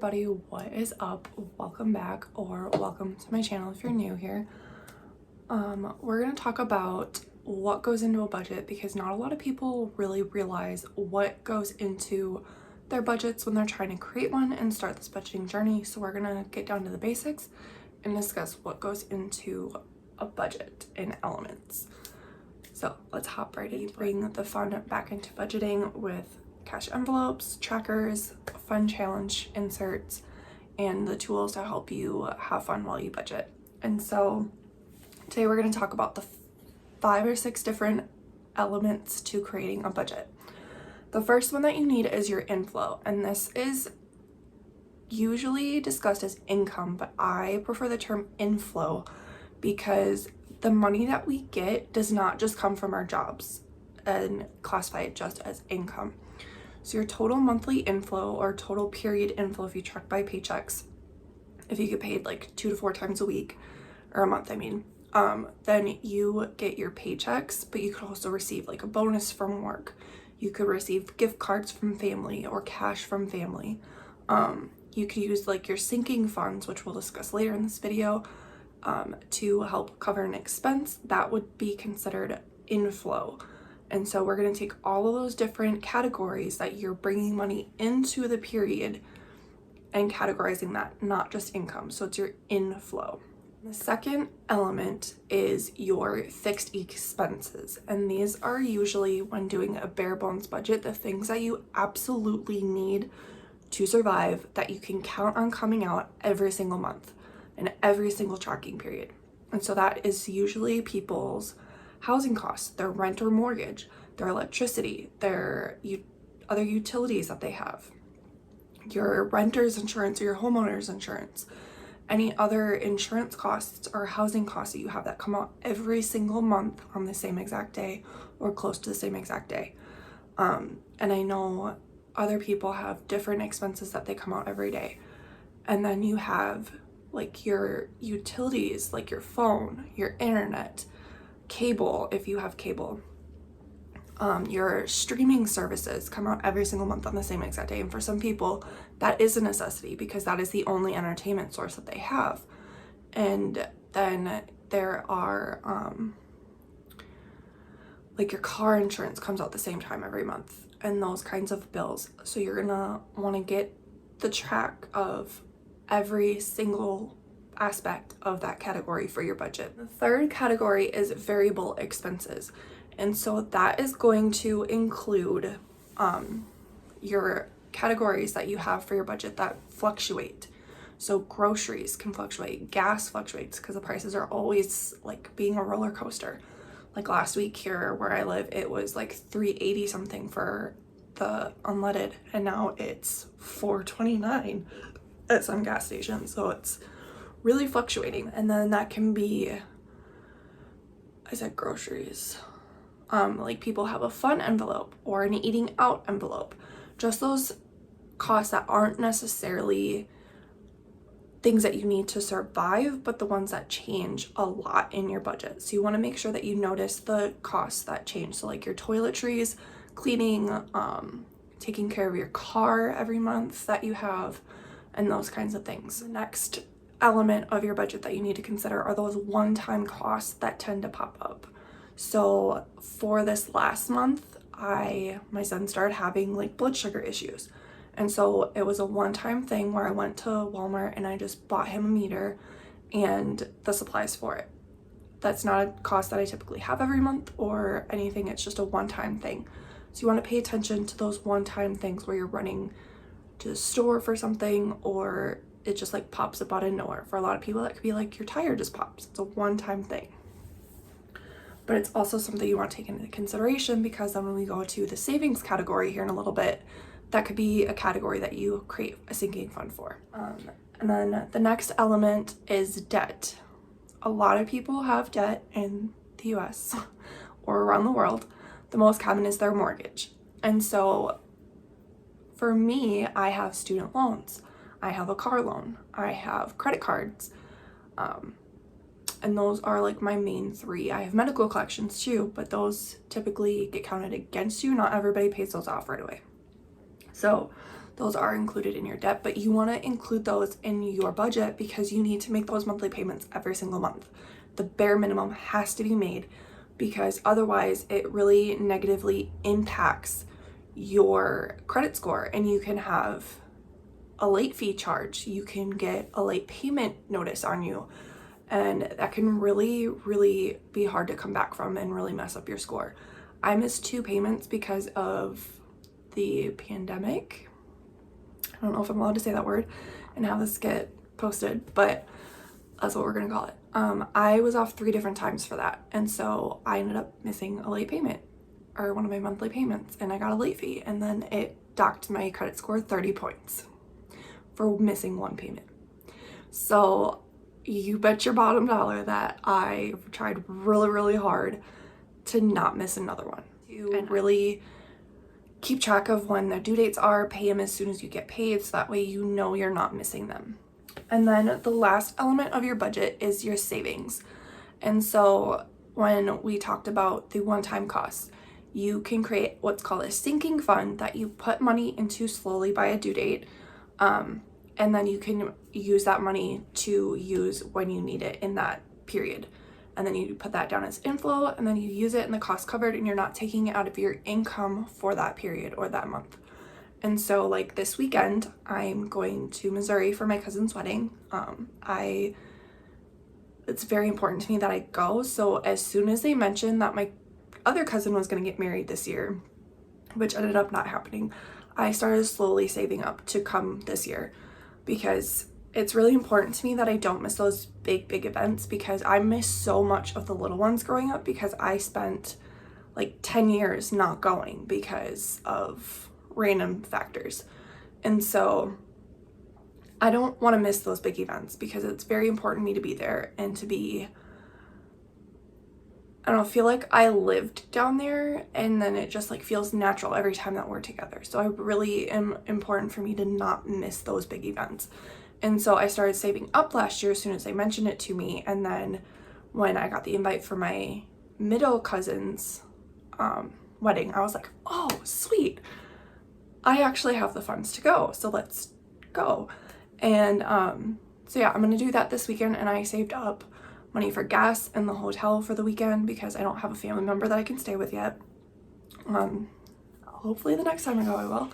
everybody, what is up? Welcome back, or welcome to my channel if you're new here. We're gonna talk about what goes into a budget, because not a lot of people really realize what goes into their budgets when they're trying to create one and start this budgeting journey. So we're gonna get down to the basics and discuss what goes into a budget and elements. So let's hop right in. Bring the fun back into budgeting with cash envelopes, trackers, fun challenge inserts, and the tools to help you have fun while you budget. And so today we're going to talk about the 5 or 6 different elements to creating a budget. The first one that you need is your inflow, and this is usually discussed as income, but I prefer the term inflow because the money that we get does not just come from our jobs and classify it just as income. So your total monthly inflow, or total period inflow if you track by paychecks, if you get paid like 2 to 4 times a week, or a month I mean, then you get your paychecks, but you could also receive like a bonus from work. You could receive gift cards from family or cash from family. You could use like your sinking funds, which we'll discuss later in this video, to help cover an expense. That would be considered inflow. And so we're going to take all of those different categories that you're bringing money into the period and categorizing that, not just income. So it's your inflow. The second element is your fixed expenses. And these are usually, when doing a bare bones budget, the things that you absolutely need to survive, that you can count on coming out every single month and every single tracking period. And so that is usually people's housing costs, their rent or mortgage, their electricity, their other utilities that they have, your renter's insurance or your homeowner's insurance, any other insurance costs or housing costs that you have that come out every single month on the same exact day or close to the same exact day. And I know other people have different expenses that they come out every day. And then you have like your utilities, like your phone, your internet, cable, if you have cable, your streaming services come out every single month on the same exact day. And for some people that is a necessity because that is the only entertainment source that they have. And then there are like your car insurance comes out the same time every month, and those kinds of bills. So you're gonna want to get the track of every single aspect of that category for your budget. The third category is variable expenses, and so that is going to include your categories that you have for your budget that fluctuate. So groceries can fluctuate, gas fluctuates because the prices are always like being a roller coaster. Like last week here where I live, it was like $3.80 something for the unleaded, and now it's $4.29 at some gas stations. So it's really fluctuating. And then that can be, I said groceries, like people have a fun envelope or an eating out envelope, just those costs that aren't necessarily things that you need to survive, but the ones that change a lot in your budget. So you want to make sure that you notice the costs that change. So like your toiletries, cleaning, taking care of your car every month that you have, and those kinds of things. The next element of your budget that you need to consider are those one-time costs that tend to pop up. So for this last month, my son started having like blood sugar issues. And so it was a one-time thing where I went to Walmart and I just bought him a meter and the supplies for it. That's not a cost that I typically have every month or anything. It's just a one-time thing. So you want to pay attention to those one-time things where you're running to the store for something, or it just like pops up out of nowhere. For a lot of people, that could be like your tire just pops. It's a one-time thing. But it's also something you want to take into consideration, because then when we go to the savings category here in a little bit, that could be a category that you create a sinking fund for. And then the next element is debt. A lot of people have debt in the US or around the world. The most common is their mortgage. And so for me, I have student loans. I have a car loan. I have credit cards. And those are like my main 3. I have medical collections too, but those typically get counted against you. Not everybody pays those off right away. So those are included in your debt, but you want to include those in your budget because you need to make those monthly payments every single month. The bare minimum has to be made because otherwise it really negatively impacts your credit score, and you can have a late fee charge. You can get a late payment notice on you, and that can really, really be hard to come back from and really mess up your score. I missed 2 payments because of the pandemic. I don't know if I'm allowed to say that word and have this get posted, but that's what we're gonna call it. I was off 3 different times for that, and so I ended up missing a late payment, or one of my monthly payments, and I got a late fee, and then it docked my credit score 30 points for missing 1 payment. So you bet your bottom dollar that I tried really, really hard to not miss another one. And really keep track of when the due dates are, pay them as soon as you get paid, so that way you know you're not missing them. And then the last element of your budget is your savings. And so when we talked about the one-time costs, you can create what's called a sinking fund that you put money into slowly by a due date. And then you can use that money to use when you need it in that period. And then you put that down as inflow, and then you use it and the cost covered, and you're not taking it out of your income for that period or that month. And so like this weekend, I'm going to Missouri for my cousin's wedding. It's very important to me that I go. So as soon as they mentioned that my other cousin was going to get married this year, which ended up not happening, I started slowly saving up to come this year, because it's really important to me that I don't miss those big events, because I miss so much of the little ones growing up because I spent like 10 years not going because of random factors. And so I don't want to miss those big events because it's very important to me to be there and to be, I don't feel like I lived down there, and then it just like feels natural every time that we're together. So I really am important for me to not miss those big events. And so I started saving up last year as soon as they mentioned it to me. And then when I got the invite for my middle cousin's wedding, I was like, oh, sweet. I actually have the funds to go. So let's go. And so yeah, I'm going to do that this weekend. And I saved up money for gas and the hotel for the weekend because I don't have a family member that I can stay with yet. Hopefully the next time I go I will.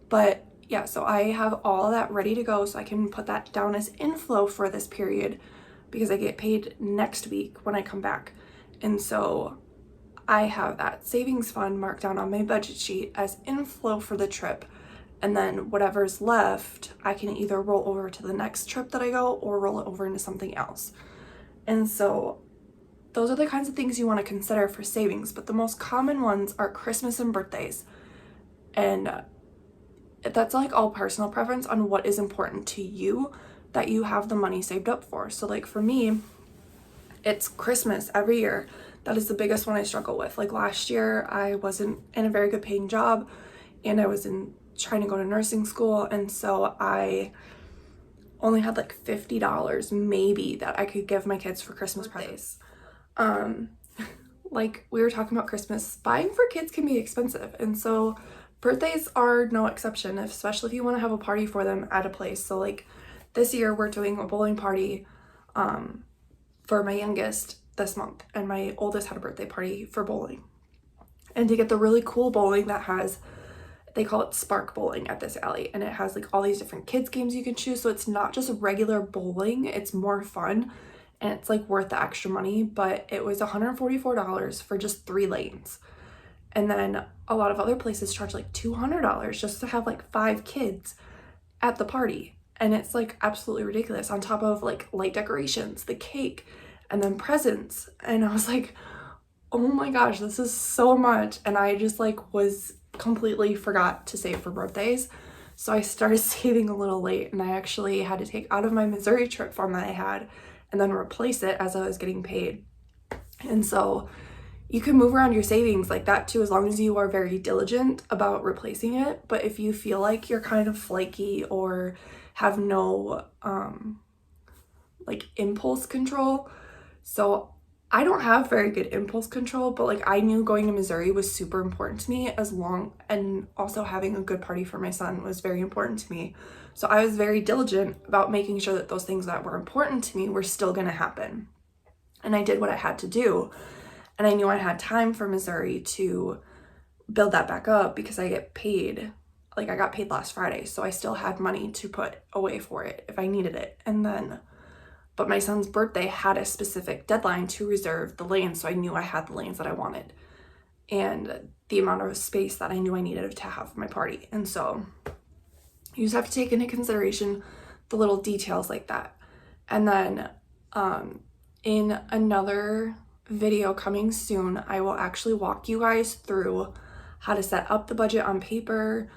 But yeah, so I have all of that ready to go, so I can put that down as inflow for this period because I get paid next week when I come back. And so I have that savings fund marked down on my budget sheet as inflow for the trip. And then whatever's left, I can either roll over to the next trip that I go or roll it over into something else. And so those are the kinds of things you want to consider for savings, but the most common ones are Christmas and birthdays. And that's like all personal preference on what is important to you that you have the money saved up for. So like for me, it's Christmas every year. That is the biggest one I struggle with. Like last year, I wasn't in a very good paying job, and I was trying to go to nursing school. And so I only had like $50 maybe that I could give my kids for Christmas presents. Like we were talking about Christmas, buying for kids can be expensive. And so birthdays are no exception, especially if you want to have a party for them at a place. So like this year we're doing a bowling party for my youngest this month, and my oldest had a birthday party for bowling. And to get the really cool bowling that has, they call it Spark Bowling at this alley, and it has like all these different kids games you can choose. So it's not just regular bowling, it's more fun, and it's like worth the extra money. But it was $144 for just 3 lanes. And then a lot of other places charge like $200 just to have like 5 kids at the party. And it's like absolutely ridiculous, on top of like light decorations, the cake, and then presents. And I was like, oh my gosh, this is so much. And I just like was completely forgot to save for birthdays. So I started saving a little late, and I actually had to take out of my Missouri trip fund that I had and then replace it as I was getting paid. And so you can move around your savings like that too, as long as you are very diligent about replacing it. But if you feel like you're kind of flaky or have no like impulse control, so I don't have very good impulse control, but like I knew going to Missouri was super important to me, and also having a good party for my son was very important to me. So I was very diligent about making sure that those things that were important to me were still going to happen. And I did what I had to do. And I knew I had time for Missouri to build that back up because I get paid. Like I got paid last Friday, so I still had money to put away for it if I needed it. But my son's birthday had a specific deadline to reserve the lanes, so I knew I had the lanes that I wanted and the amount of space that I knew I needed to have for my party. And so you just have to take into consideration the little details like that. And then in another video coming soon, I will actually walk you guys through how to set up the budget on paper.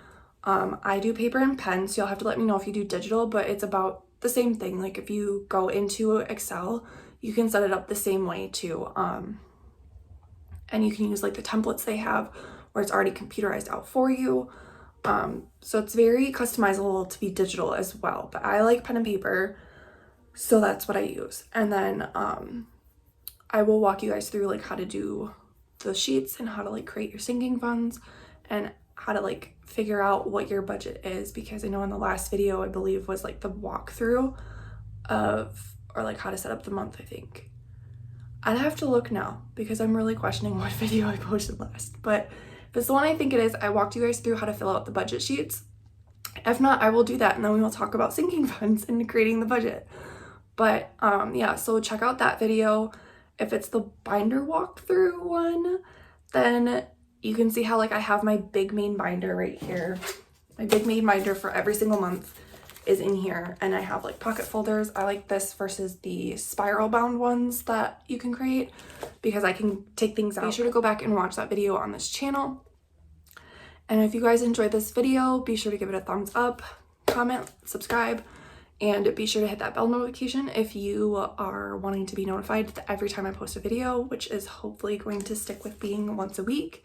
I do paper and pen, so you'll have to let me know if you do digital, but it's about the same thing. Like if you go into Excel, you can set it up the same way too. And you can use like the templates they have where it's already computerized out for you. So it's very customizable to be digital as well, but I like pen and paper, so that's what I use. And then I will walk you guys through like how to do the sheets and how to like create your sinking funds and how to like figure out what your budget is, because I know in the last video I believe was like the walkthrough of, or like how to set up the month, I think. I'd have to look now because I'm really questioning what video I posted last, but if it's the one I think it is, I walked you guys through how to fill out the budget sheets. If not, I will do that and then we will talk about sinking funds and creating the budget. But yeah, so check out that video. If it's the binder walkthrough one, then you can see how like I have my big main binder right here. My big main binder for every single month is in here, and I have like pocket folders. I like this versus the spiral bound ones that you can create because I can take things out. Be sure to go back and watch that video on this channel. And if you guys enjoyed this video, be sure to give it a thumbs up, comment, subscribe, and be sure to hit that bell notification if you are wanting to be notified every time I post a video, which is hopefully going to stick with being once a week.